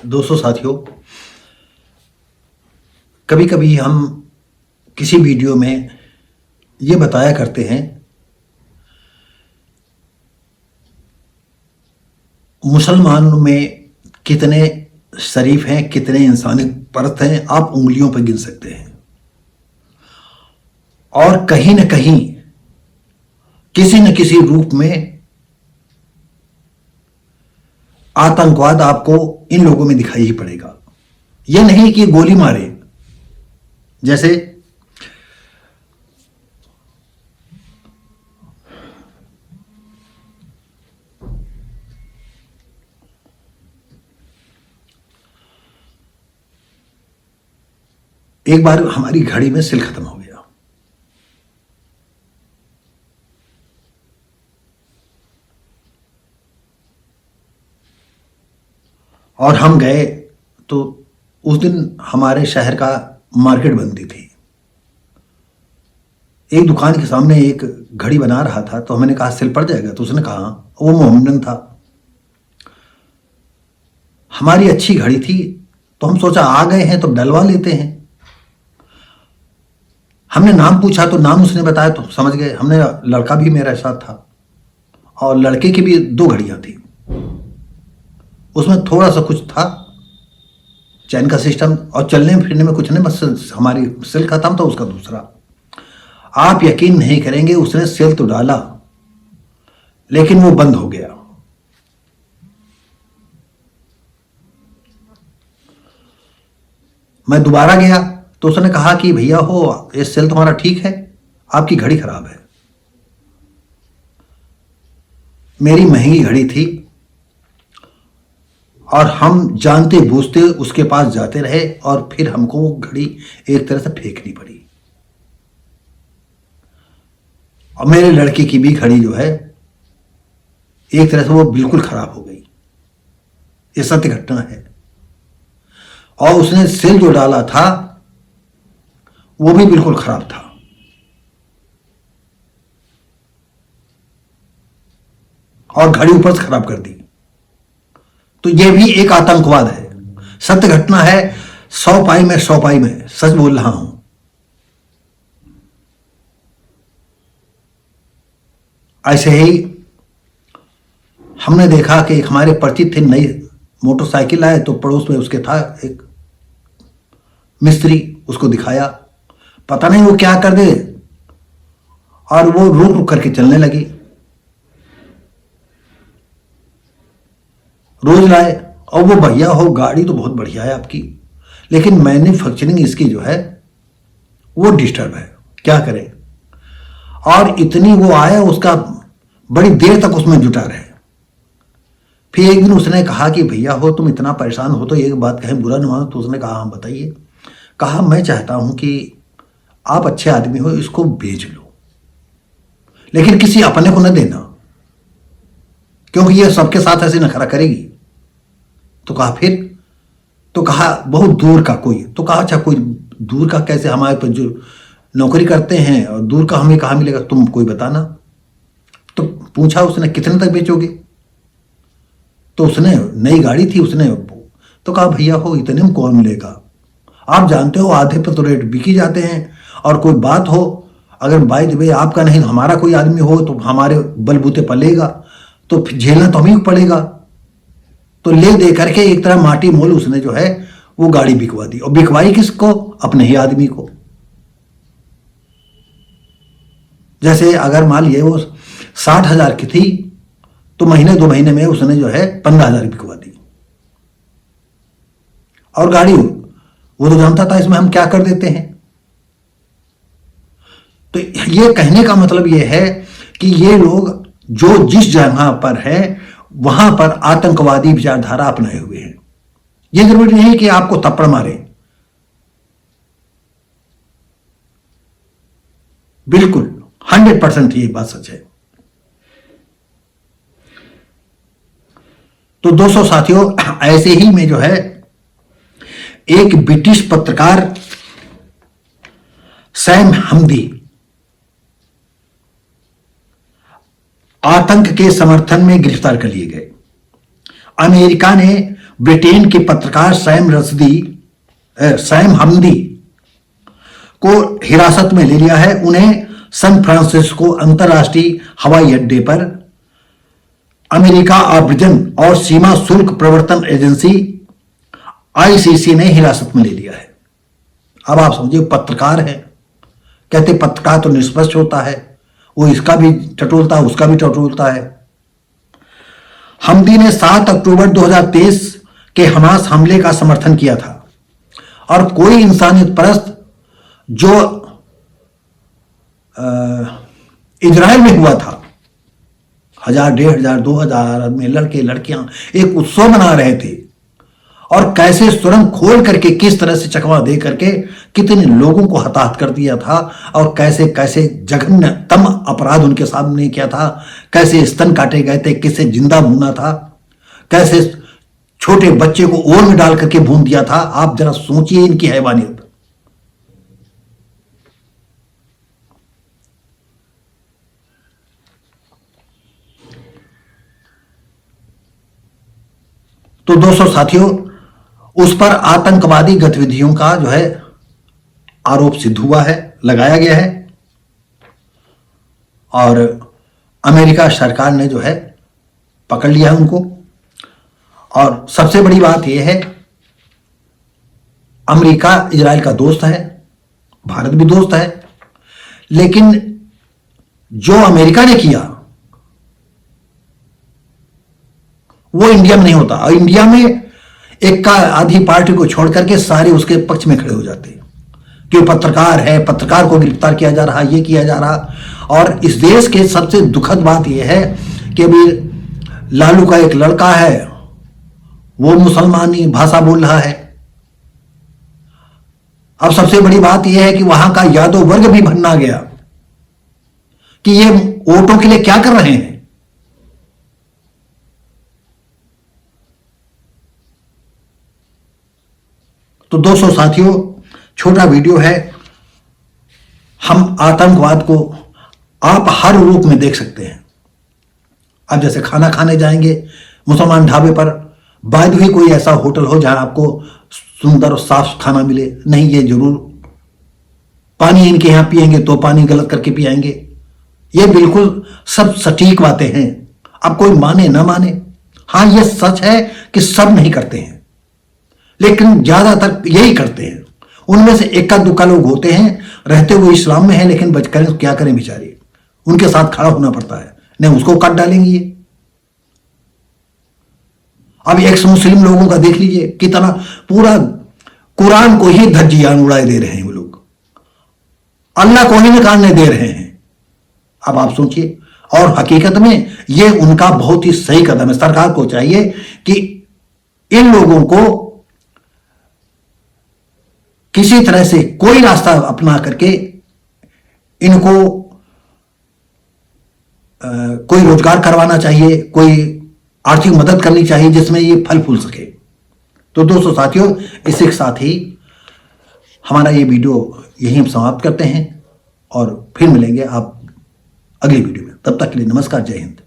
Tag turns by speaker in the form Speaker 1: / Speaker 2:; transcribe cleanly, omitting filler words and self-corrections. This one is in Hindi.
Speaker 1: दोस्तों साथियों, कभी कभी हम किसी वीडियो में ये बताया करते हैं मुसलमान में कितने शरीफ हैं, कितने इंसानी परत हैं, आप उंगलियों पर गिन सकते हैं। और कहीं न कहीं किसी न किसी रूप में आतंकवाद आपको इन लोगों में दिखाई ही पड़ेगा। यह नहीं कि गोली मारे, जैसे एक बार हमारी घड़ी में सिल खत्म हो गया और हम गए तो उस दिन हमारे शहर का मार्केट बंदी थी। एक दुकान के सामने एक घड़ी बना रहा था, तो हमने कहा सिल पड़ जाएगा, तो उसने कहा, वो मोहम्मदन था। हमारी अच्छी घड़ी थी तो हम सोचा आ गए हैं तो डलवा लेते हैं। हमने नाम पूछा तो नाम उसने बताया तो समझ गए। हमने लड़का भी मेरे साथ था और लड़के की भी 2 घड़ियां थी। उसमें थोड़ा सा कुछ था, चैन का सिस्टम, और चलने फिरने में कुछ नहीं, बस हमारी सेल खत्म था, उसका दूसरा। आप यकीन नहीं करेंगे, उसने सेल तो डाला लेकिन वो बंद हो गया। मैं दोबारा गया तो उसने कहा कि भैया हो, ये सेल तुम्हारा ठीक है, आपकी घड़ी खराब है। मेरी महंगी घड़ी थी और हम जानते बूझते उसके पास जाते रहे और फिर हमको वो घड़ी एक तरह से फेंकनी पड़ी। और मेरे लड़के की भी घड़ी जो है एक तरह से वो बिल्कुल खराब हो गई। ये सत्य घटना है। और उसने सेल जो डाला था वो भी बिल्कुल खराब था। और घड़ी ऊपर से खराब कर दी। तो ये भी एक आतंकवाद है। सत्य घटना है। 100 पाई में 100 पाई में सच बोल रहा हूं। ऐसे ही हमने देखा कि एक हमारे परिचित थे, नई मोटरसाइकिल आए तो पड़ोस में उसके था एक मिस्त्री, उसको दिखाया, पता नहीं वो क्या कर दे, और वो रुक रुक करके चलने लगी। रोज लाए और वो भैया हो, गाड़ी तो बहुत बढ़िया है आपकी, लेकिन मैन्युफैक्चरिंग इसकी जो है वो डिस्टर्ब है, क्या करें। और इतनी वो आया, उसका बड़ी देर तक उसमें जुटा रहे। फिर एक दिन उसने कहा कि भैया हो, तुम इतना परेशान हो तो एक बात कहें, बुरा न मानो। तो उसने कहा हाँ बताइए। कहा मैं चाहता हूं कि आप अच्छे आदमी हो, इसको बेच लो, लेकिन किसी अपने को न देना, क्योंकि ये सबके साथ ऐसे नखरा करेगी। तो कहा फिर? तो कहा बहुत दूर का कोई। तो कहा अच्छा कोई दूर का कैसे, हमारे पर जो नौकरी करते हैं और दूर का हमें कहाँ मिलेगा, तुम कोई बताना। तो पूछा उसने कितने तक बेचोगे। तो उसने, नई गाड़ी थी उसने, तो कहा भैया हो इतने में कौन मिलेगा, आप जानते हो आधे पर तो रेट बिकी जाते हैं। और कोई बात हो, अगर बाय द वे आपका नहीं हमारा कोई आदमी हो तो हमारे बलबूते पलेगा, तो फिर झेलना तो हमें पड़ेगा। तो ले दे करके एक तरह माटी मोल उसने जो है वो गाड़ी बिकवा दी। और बिकवाई किसको? अपने ही आदमी को। जैसे अगर मान लिए वो 60,000 की थी तो महीने 2 महीने में उसने जो है 15,000 बिकवा दी। और गाड़ी वो तो जानता था इसमें हम क्या कर देते हैं। तो ये कहने का मतलब ये है कि ये लोग जो जिस जगह पर है वहां पर आतंकवादी विचारधारा अपनाए हुए हैं। ये जरूरी नहीं कि आपको थप्पड़ मारे, बिल्कुल 100% ये बात सच है। तो दोस्तों साथियों, ऐसे ही में जो है एक ब्रिटिश पत्रकार सैम हमदी आतंक के समर्थन में गिरफ्तार कर लिए गए। अमेरिका ने ब्रिटेन के पत्रकार सैम हमदी को हिरासत में ले लिया है। उन्हें सैन फ्रांसिस्को अंतर्राष्ट्रीय हवाई अड्डे पर अमेरिका आव्रजन और सीमा शुल्क प्रवर्तन एजेंसी आईसीसी ने हिरासत में ले लिया है। अब आप समझिए, पत्रकार है, कहते पत्रकार तो निष्पक्ष होता है, वो इसका भी टटोलता है उसका भी टटोलता है। हमदी ने 7 अक्टूबर 2023 के हमास हमले का समर्थन किया था और कोई इंसानियत परस्त जो इजराइल में हुआ था, 1000, 1500, 2000 में लड़के लड़कियां एक उत्सव मना रहे थे और कैसे सुरंग खोल करके किस तरह से चकमा दे करके कितने लोगों को हताहत कर दिया था और कैसे कैसे जघन्यतम अपराध उनके सामने किया था, कैसे स्तन काटे गए थे, कैसे जिंदा भूना था, कैसे छोटे बच्चे को ओर में डाल करके भून दिया था। आप जरा सोचिए इनकी हैवानियत। तो दोस्तों साथियों, उस पर आतंकवादी गतिविधियों का जो है आरोप सिद्ध हुआ है, लगाया गया है और अमेरिका सरकार ने जो है पकड़ लिया है उनको। और सबसे बड़ी बात यह है, अमेरिका इजराइल का दोस्त है, भारत भी दोस्त है, लेकिन जो अमेरिका ने किया वो इंडिया में नहीं होता। और इंडिया में एक का आधी पार्टी को छोड़ करके सारे उसके पक्ष में खड़े हो जाते हैं कि वो पत्रकार है, पत्रकार को गिरफ्तार किया जा रहा, ये किया जा रहा। और इस देश के सबसे दुखद बात यह है कि अभी लालू का एक लड़का है, वो मुसलमानी भाषा बोल रहा है। अब सबसे बड़ी बात यह है कि वहां का यादव वर्ग भी भन्ना गया कि ये वोटों के लिए क्या कर रहे हैं। तो दोस्तों साथियों, छोटा वीडियो है, हम आतंकवाद को आप हर रूप में देख सकते हैं। आप जैसे खाना खाने जाएंगे मुसलमान ढाबे पर, बाद भी कोई ऐसा होटल हो जहां आपको सुंदर और साफ खाना मिले, नहीं ये जरूर पानी इनके यहां पिएंगे तो पानी गलत करके पियाएंगे। ये बिल्कुल सब सटीक बातें हैं, अब कोई माने ना माने। हां, ये सच है कि सब नहीं करते हैं, लेकिन ज्यादातर यही करते हैं। उनमें से इक्का दुक्का लोग होते हैं, रहते हुए इस्लाम में हैं, लेकिन बच करें क्या करें बेचारे, उनके साथ खड़ा होना पड़ता है, नहीं उसको काट डालेंगे ये। अब एक्स मुस्लिम लोगों का देख लीजिए, कितना पूरा कुरान को ही धज्जियां उड़ाए दे रहे हैं वो लोग, अल्लाह को ही निकालने दे रहे हैं। अब आप सोचिए, और हकीकत में ये उनका बहुत ही सही कदम है। सरकार को चाहिए कि इन लोगों को किसी तरह से कोई रास्ता अपना करके इनको कोई रोजगार करवाना चाहिए, कोई आर्थिक मदद करनी चाहिए जिसमें ये फल फूल सके। तो दोस्तों साथियों, इसी के साथ ही हमारा ये वीडियो यहीं समाप्त करते हैं और फिर मिलेंगे आप अगली वीडियो में। तब तक के लिए नमस्कार, जय हिंद।